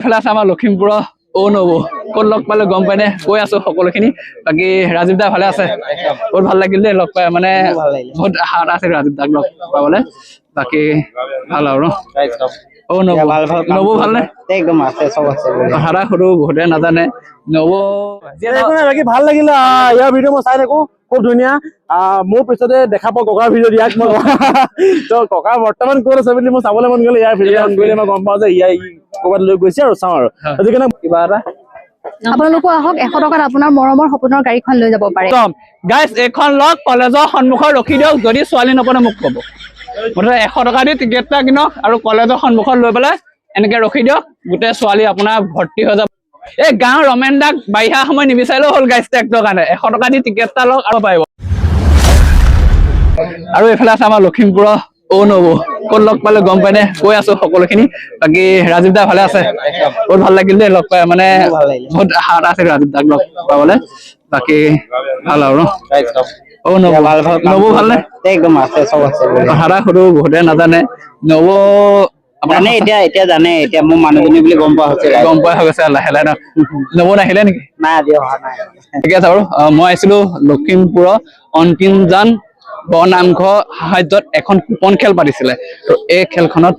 এফালে আছে আমাৰ লখিমপুৰৰ নবৌ ক'ত লগ পালে গম পাই নে কৈ আছো সকলোখিনি বাকী ৰাজীৱ দা ভালে আছে বহুত ভাল লাগিল দেই লগ পাই মানে বহুত আশা আছে ৰাজীৱ দাক লগ পাবলৈ বাকী ভাল আৰু নবৌ ভালনে একদম আছে চব আছে কথা সৰু বহুতে নাজানে নবৌ বাকী ভাল লাগিলে ইয়াৰ ভিডিঅ' মই চাই থাকো খুব ধুনীয়া মোৰ পিছতে দেখা পাওঁ ককাৰ ভিডিঅ' ইয়াক মই তো ককা বৰ্তমান ক'ত আছে বুলি মই চাবলৈ মন গ'লে ইয়াৰ ভিডিঅ' অন কৰিলে মই গম পাওঁ যে ইয়াৰ ক'ৰবাত লৈ গৈছে আৰু চাওঁ আৰু সেইকাৰণে কিবা এটা আপোনালোকো আহক 100 টকাত আপোনাৰ মৰমৰ সপোনৰ গাড়ীখন লৈ যাব পাৰে গাইজ এইখন লগ কলেজৰ সন্মুখত ৰখি দিয়ক যদি ছোৱালী নপনে মোক ক'ব মুঠতে 100 টকা দি টিকেট এটা কিনক আৰু কলেজৰ সন্মুখত লৈ পেলাই এনেকে ৰখি দিয়ক গোটেই ছোৱালী আপোনাৰ ভৰ্তি হৈ যাব এই গাঁৱৰ ৰমেন দাক বাৰিষা সময় নিবিচাৰিলেও হ'ল গাইজ ট্ৰেক্টৰ কাৰণে 100 টকা দি টিকেট এটা লওক আৰু পাৰিব আৰু এইফালে আছে আমাৰ লখিমপুৰৰ নবৌ ক'ত লগ পালে গম পাই নে কৈ আছো সকলোখিনি বাকী ৰাজীৱ দা ভালে আছে বহুত ভাল লাগিল দেই লগ পাই মানে বহুত আশা আছে ৰাজীৱ দাক লগ পাবলৈ বাকী ভাল আৰু নবৌ ভালনে একদম আছে চব আছে কথা সৰু বহুতে নাজানে নবৌ জানে এতিয়া জানে এতিয়া মোৰ মানুহজনী বুলি গম পোৱা হৈ গৈছে লাহে লাহে নবৌ নাহিলে নেকি নাই আজি অহা নাই ঠিক আছে বাৰু মই আহিছিলো লখিমপুৰৰ অন্তিমজান বৰনামঘৰ সাহায্যত এখন কুপন খেল পাতিছিলে তো এই খেলখনত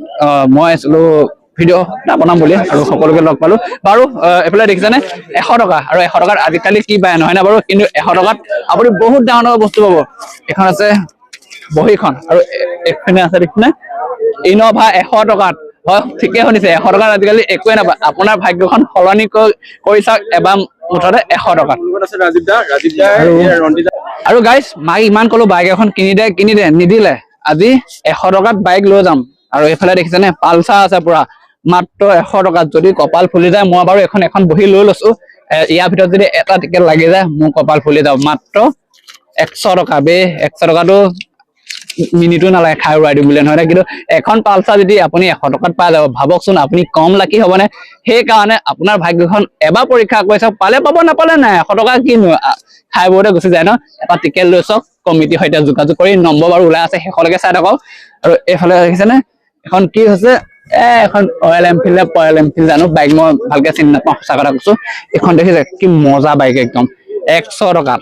মই আহিছিলো ভিডিঅ' এটা বনাম বুলি আৰু সকলোকে লগ পালো বাৰু এইফালে দেখিছেনে 100 টকা আৰু 100 টকাত আজিকালি কি পায় নহয় না বাৰু কিন্তু 100 টকাত আপুনি বহুত ডাঙৰ ডাঙৰ বস্তু পাব এখন আছে বহীখন আৰু এইপিনে আছে দেখিছেনে ইন'ভা 100 টকাত হয় ঠিকে শুনিছে 100 টকাত আজিকালি একোৱে নাপায় আপোনাৰ ভাগ্যখন সলনি কৰি চাওক এবাৰ মুঠতে 100 টকাত আৰু গাইজ মাক ইমান কলো বাইক এখন কিনি দে নিদিলে আজি 100 টকাত বাইক লৈ যাম আৰু এইফালে দেখিছেনে পালচাৰ আছে পুৰা মাত্ৰ 100 টকাত যদি কপাল ফুলি যায় মই বাৰু এখন বহি লৈ লৈছো ইয়াৰ ভিতৰত যদি এটা টিকেট লাগি যায় মোৰ কপাল ফুলি যাব মাত্ৰ 100 টকা বে 100 টকাটো মিনিটো নালাগে খাই উৰাই দিম বুলি নহয় কিন্তু এখন পালচাৰ যদি আপুনি 100 টকাত পাই যাব ভাবকচোন আপুনি কম লাকি হ'বনে সেইকাৰণে আপোনাৰ ভাগ্যখন এবাৰ পৰীক্ষা কৰি চাওক পালে পাব নাপালে নাই 100 টকা কিনো খাই বৰতে গুচি যায় ন এটা টিকেট লৈ চাওক কমিটিৰ সৈতে যোগাযোগ কৰি নম্বৰ বাৰু ওলাই আছে শেষলৈকে চাই থাকক আৰু এইফালে দেখিছেনে এখন কি হৈছে এখন ৰয়েল এনফিল্ড জানো বাইক মই ভালকে চিনি নাপাওঁ সঁচা কথা কৈছো এখন দেখিছে কি মজা বাইক একদম 100 টকাত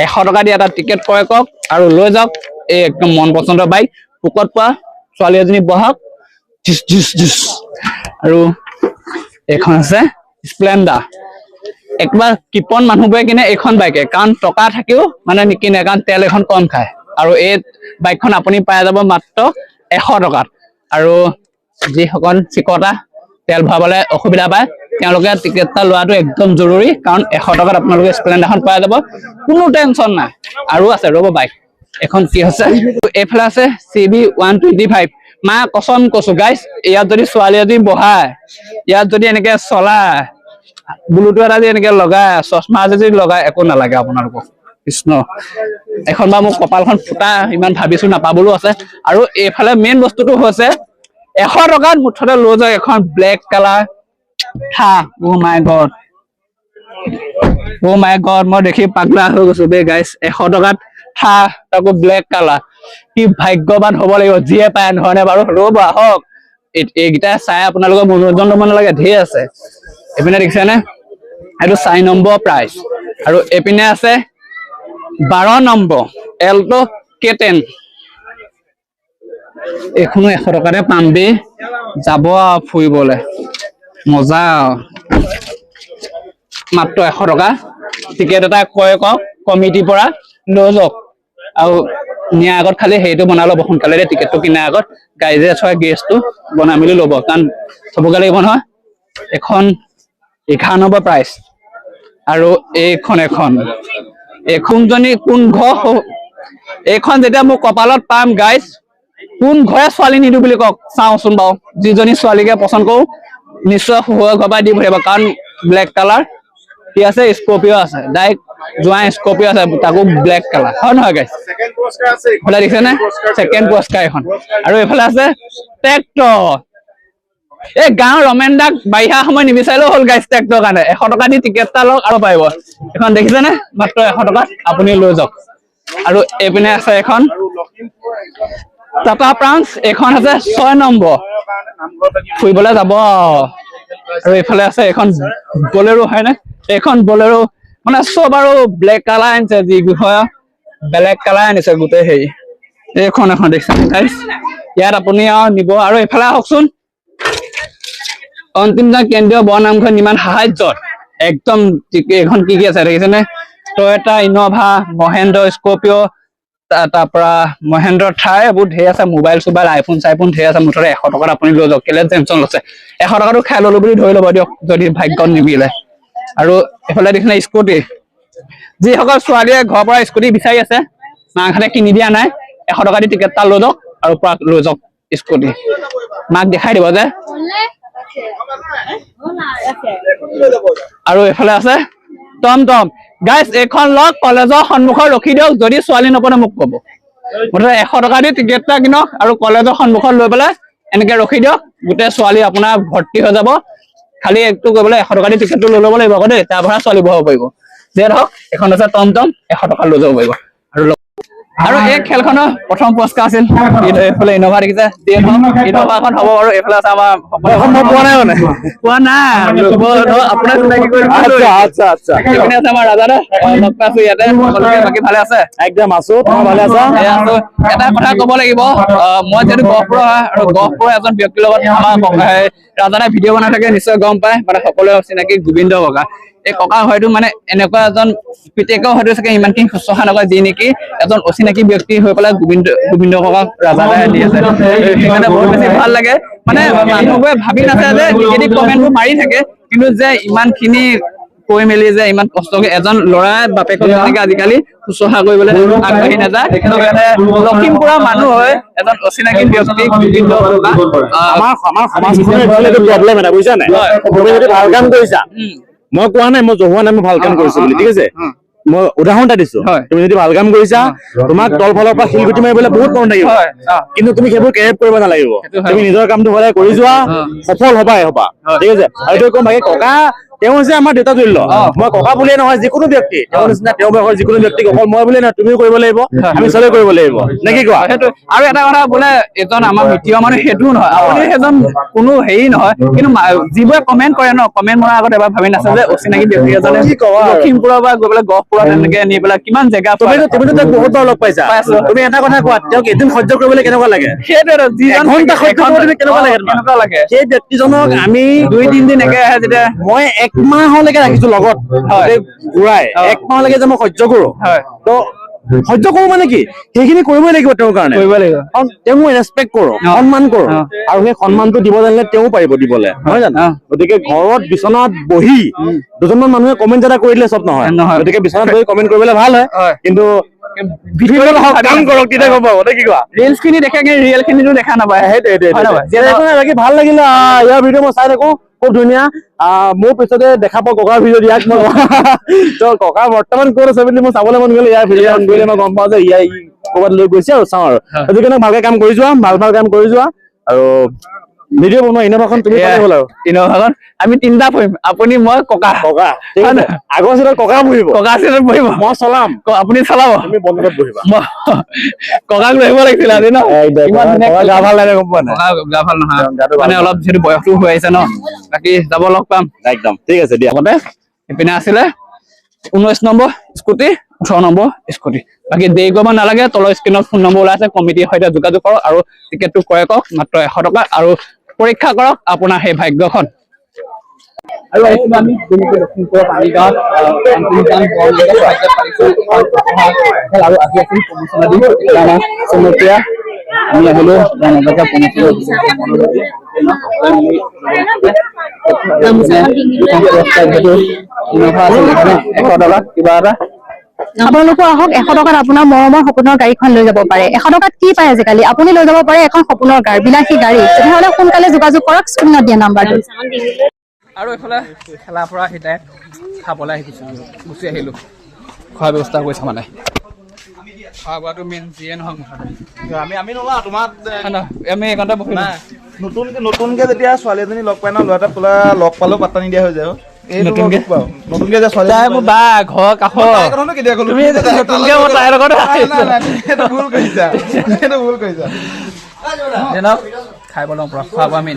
100 টকা দি এটা টিকেট ক্ৰয় কৰক আৰু লৈ যাওক এই একদম মন পচন্দৰ বাইক পুকত পোৱা ছোৱালী এজনী বহক আৰু এইখন আছে স্প্লেণ্ডাৰ একবাৰ কিপন মানুহবোৰে কিনে এইখন বাইকে কাৰণ টকা থাকিও মানে নিকিনে কাৰণ তেল এখন কম খায় আৰু এই বাইকখন আপুনি পাই যাব মাত্ৰ 100 টকাত আৰু যিসকল চিকতা তেল ভৰাবলৈ অসুবিধা পায় তেওঁলোকে টিকেট এটা লোৱাটো একদম জৰুৰী কাৰণ 100 টকাত আপোনালোকে স্প্লেণ্ডাৰখন পাই যাব কোনো টেনচন নাই আৰু আছে ৰ'ব বাইক এখন কি হৈছে এইফালে আছে CB 125 মা কসম কৈছো গাইজ ইয়াত যদি ছোৱালী এজনী বহায় ইয়াত যদি এনেকে চলায় ব্লুটুথ এটা যদি এনেকে লগায় চশমা যদি লগায় একো নালাগে আপোনালোকক কৃষ্ণ এখন বা মোক কপালখন ফুটা ইমান ভাবিছো নাপাবলৈও আছে আৰু এইফালে মেইন বস্তুটো হৈছে 100 টকাত মুঠতে লৈ যাওক এখন ব্লেক কালাৰ ও মাই গড মই দেখি পাগলা হৈ গৈছো বে গাইজ 100 টকাত তাকো ব্লেক কালাৰ কি ভাগ্যৱান হ'ব লাগিব যিয়ে পায় নহয়নে বাৰু ৰ'ব আহক এইকেইটা চাই আপোনালোকৰ মনোৰঞ্জন ল'ব নালাগে ধেৰ আছে এইপিনে দেখিছেনে এইটো 4 নম্বৰ প্ৰাইজ আৰু এইপিনে আছে 12 নম্বৰ এল্টো K10 এইখনো 100 টকাতে পাম বে যাব ফুৰিবলৈ মজা মাত্ৰ 100 টকা টিকেট এটা ক্ৰয় কৰক কমিটিৰ পৰা লৈ যাওক আৰু নিয়াৰ আগত খালি সেইটো বনাই ল'ব সোনকালে টিকেটটো কিনাৰ আগত গাড়ী যে থয় গেছটো বনাই মেলি ল'ব কাৰণ চবকে লাগিব নহয় এখন 11 নম্বৰ প্ৰাইজ আৰু এইখনজনী কোন ঘৰ এইখন যেতিয়া মোক কপালত পাম গাইজ কোন ঘৰে ছোৱালী নিদো বুলি কওক চাওঁচোন বাৰু যিজনী ছোৱালীকে পচন্দ কৰো নিশ্চয় ঘৰবাই দি পঠিয়াব কাৰণ ব্লেক কালাৰ কি আছে স্কৰ্পিঅ আছে ডাইৰেক্ট জোৱাই স্কৰ্পিঅ আছে তাকো ব্লেক কালাৰ হয় নহয় গাইজ এইফালে দেখিছেনে ছেকেণ্ড পুৰস্কাৰ এখন আৰু এইফালে আছে ট্ৰেক্টৰ এই গাঁৱৰ ৰমেন দাক বাৰিষা সময় নিবিচাৰিলেও হ'ল গাইজ ট্ৰেক্টৰ কাৰণে 100 টকা দি টিকেট এটা লওক আৰু পাৰিব এখন দেখিছেনে মাত্ৰ 100 টকাত আপুনি লৈ যাওক আৰু এইপিনে আছে এখন টাটা প্ৰাঞ্চ এইখন আছে 6 নম্বৰ ফুৰিবলৈ যাব আৰু এইফালে আছে এখন বলেৰো হয় নে এখন বলেৰো মানে চব আৰু ব্লেক কালাৰ আনিছে যি হয় ব্লেক কালাৰ আনিছে গোটেই হেৰি এইখন এখন দেখিছে গাইছ ইয়াত আপুনি আৰু নিব আৰু এইফালে আহকচোন অন্তিমজন কেন্দ্ৰীয় বননামঘৰ নিৰ্মাণ সাহায্যত একদম এখন কি আছে দেখিছেনে টয়টা ইন'ভা মহেন্দ্ৰ স্কৰপিঅ তাৰ পৰা মহেন্দ্ৰ থাৰ এইবোৰ ঢেৰ আছে মোবাইল চোবাইল আইফোন চাইফোন ঢেৰ আছে মুঠতে 100 টকাত আপুনি লৈ যাওক কেলে টেনচন লৈছে 100 টকাটো খাই ললো বুলি ধৰি ল'ব দিয়ক যদি ভাগ্যত নিমিলে আৰু এইফালে দেখিলে স্কুটি যিসকল ছোৱালীয়ে ঘৰৰ পৰা স্কুটি বিচাৰি আছে মাকহঁতে কিনি দিয়া নাই 100 টকা দি টিকেট এটা লৈ যাওক আৰু পৰা লৈ যাওক স্কুটি মাক দেখাই দিব যে আৰু এইফালে আছে টমটম গাইছ এইখন লগ কলেজৰ সন্মুখত ৰখি দিয়ক যদি ছোৱালী নপনে মোক ক'ব মুঠতে 100 টকা দি টিকেট এটা কিনক আৰু কলেজৰ সন্মুখত লৈ পেলাই এনেকে ৰখি দিয়ক গোটেই ছোৱালী আপোনাৰ ভৰ্তি হৈ যাব খালি একটু কৰিবলৈ 100 টকা দি টিকেটটো লৈ ল'ব লাগিব আকৌ দেই তাৰ পৰা ছোৱালী বহাব পাৰিব যে ধৰক এখন আছে টমটম 100 টকা লৈ যাব পাৰিব আৰু এই খেলখনৰ প্ৰথম পুৰস্কাৰ আছিল এইফালে ইন'ভা দেখিছে ইন'ভাখন হ'ব আৰু এইফালে আছে আমাৰ পোৱা নাই মানে পোৱা নাই আপোনাৰ চিনাকি কৰি আচ্ছা এইপিনে আছে আমাৰ ৰাজা লগ পাইছো ইয়াতে সকলোকে বাকী ভালে আছে একদম আছো তোমাৰ ভালে আছা এটা কথা ক'ব লাগিব মই যিহেতু গহপুৰৰ হয় আৰু গহপুৰৰ এজন ব্যক্তিৰ লগত আমাৰ ৰাজানে ভিডিঅ' বনাই থাকে নিশ্চয় গম পায় মানে সকলোৱে চিনাকি গোবিন্দ ককা এই ককা হয়তো মানে এনেকুৱা এজন পিতেকেও হয়তো চাগে ইমানখিনি শুশ্ৰূষা নকৰে যি নেকি এজন অচিনাকি ব্যক্তি হৈ পেলাই গোবিন্দ ককাক ৰাজালে দি আছে সেইকাৰণে বহুত বেছি ভাল লাগে মানে মানুহবোৰে ভাবি নাচায় যে নিগেটিভ কমেণ্টবোৰ মাৰি থাকে কিন্তু যে ইমানখিনি কৈ মেলি যে ইমান কষ্টকে এজন ল'ৰাই বাপেকক যেনেকে আজিকালি শুশ্ৰূষা কৰিবলৈ আগবাঢ়ি নাযায় লখিমপুৰৰ মানুহ হয় এজন অচিনাকি ব্যক্তি গোবিন্দ ককা আমাৰ সমাজখনৰ এইটো প্ৰব্লেম এটা বুজিছা নাই তুমি যদি ভাল কাম কৰিছা মই কোৱা নাই মই জহুৱা নাই মই ভাল কাম কৰিছো বুলি ঠিক আছে মই উদাহৰণ এটা দিছো তুমি যদি ভাল কাম কৰিছা তোমাক তলফালৰ পৰা শিলগুটি মাৰিবলৈ বহুত মন থাকিব কিন্তু তুমি সেইবোৰ কেৰেপ কৰিব নালাগিব তুমি নিজৰ কামটো সদায় কৰি যোৱা সফল হবাই হবা ঠিক আছে আৰু এইটো কম বাকী ককা তেওঁ হৈছে আমাৰ দেউতা তুল্য মই ককা বুলিয়ে নহয় যিকোনো ব্যক্তি তেওঁৰ নিচিনা তেওঁ বয়সৰ যিকোনো ব্যক্তিক অকল মই বুলিয়ে নহয় তুমিও কৰিব লাগিব আমি চবেই কৰিব লাগিব নে কি কোৱা সেইটো আৰু এটা কথা বোলে এজন আমাৰ মিত্ৰীয় মানুহ সেইটোও নহয় আপুনি সেইজন কোনো হেৰি নহয় কিন্তু যিবোৰে কমেণ্ট কৰে ন কমেণ্ট মৰাৰ আগত এবাৰ ভাবি নাছে যে অচিনাকি ব্যক্তি এজনে লখিমপুৰৰ পৰা গৈ পেলাই গহপুৰত এনেকে নি পেলাই কিমান জেগা তুমিতো তেওঁক বহুত বাৰ লগ পাইছা তুমি এটা কথা কোৱা তেওঁক এদিন সহ্য কৰিবলৈ কেনেকুৱা লাগে সেইটোৱেতো যিজন ঘণ্টা সহ্য কৰিবলৈ কেনেকুৱা লাগে সেই ব্যক্তিজনক আমি 2-3 দিন একে আহে যেতিয়া মই 1 মাহলৈকে ৰাখিছো লগত ঘূৰাই 1 মাহলৈকে যে মই সহ্য কৰো তো সহ্য কৰো মানে কি সেইখিনি কৰিবই লাগিব তেওঁৰ কাৰণে কৰিব লাগিব কাৰণ তেওঁক মই ৰেচপেক্ট কৰো সন্মান কৰো আৰু সেই সন্মানটো দিব জানিলে তেওঁ পাৰিব দিবলৈ নহয় জানো গতিকে ঘৰত বিচনাত বহি দুজনমান মানুহে কমেণ্ট এটা কৰি দিলে চব নহয় গতিকে বিচনাত বহি কমেণ্ট কৰিবলৈ ভাল হয় কিন্তু ভিডিঅ'ত কাম কৰক তেতিয়া গম পাব কি কোৱা ৰিলছ খিনি দেখে কিন্তু ৰিয়েল খিনিটো দেখা নাপায় সেইটোৱে ভাল লাগিলে ইয়াৰ ভিডিঅ' মই চাই থাকো খুব ধুনীয়া মোৰ পিছতে দেখা পাওঁ ককাৰ ভিডিঅ' ইয়াক মই তো ককা বৰ্তমান ক'ত আছে বুলি মই চাবলৈ মন গ'লে ইয়াৰ ভিডিঅ' অন কৰিলে মই গম পাওঁ যে ইয়াৰ ক'ৰবাত লৈ গৈছে আৰু চাওঁ আৰু সেইকাৰণে ভালকে কাম কৰি যোৱা ভাল কাম কৰি যোৱা আৰু ভিডিঅ' বনোৱা ইন'ভাখন তুমি পালে হ'ল আৰু ইন'ভাখন আমি 3টা বহিম আপুনি মই ককা আগৰ চিটত ককা বহিব মই চলাম আপুনি চলাব তুমি বন্ধত বহিবা ককাক লৈ আহিব লাগিছিল আজি ন গা ভাল লাগে গম পোৱা নাই গা ভাল নহয় মানে অলপ যিহেতু বয়সটো হৈ আহিছে ন বাকী যাব লগ পাম একদম ঠিক আছে দিয়া আগতে এইপিনে আছিলে 19 নম্বৰ স্কুটি 18 নম্বৰ স্কুটি বাকী দেৰি কৰিব নালাগে তলৰ স্ক্ৰীনত ফোন নম্বৰ ওলাইছে কমিটিৰ সৈতে যোগাযোগ কৰক আৰু টিকেটটো ক্ৰয় কৰক মাত্ৰ 100 টকা আৰু পৰীক্ষা কৰক আপোনাৰ সেই ভাগ্যখন আৰু আমি লখিমপুৰৰ পানীগাঁৱত আৰু আজি আছিল চমকীয়া আমি আহিলো কিবা এটা আপোনালোকো আহক 100 টকাত আপোনাৰ মৰমৰ সপোনৰ গাড়ীখন লৈ যাব পাৰে 100 টকাত কি পায় আজিকালি আপুনি লৈ যাব পাৰে এখন সপোনৰ গাড়ী বিলাসী গাড়ী তেতিয়াহ'লে সোনকালে যোগাযোগ কৰক স্ক্ৰীনত দিয়া নাম্বাৰটো আৰু এইফালে খেলাৰ পৰা সিটাই খাবলৈ আহিছো গুচি আহিলো খোৱা ব্যৱস্থা কৰিছে মানে খোৱা বোৱাটো মেইন যিয়ে নহওক আমি নলা তোমাৰ আমি এইকণতে বহি নতুনকে যেতিয়া ছোৱালী এজনী লগ পাই ন ল'ৰা এটা পোলা লগ পালেও পাত্তা নিদিয়া হৈ যায় নতুনকে যে ছোৱালী মোৰ বা ঘৰ কাষৰ তুমি নতুনকে মই তাইৰ লগত ভুল কৰিছা খাই বলওঁ পৰা খোৱা বোৱা মেইন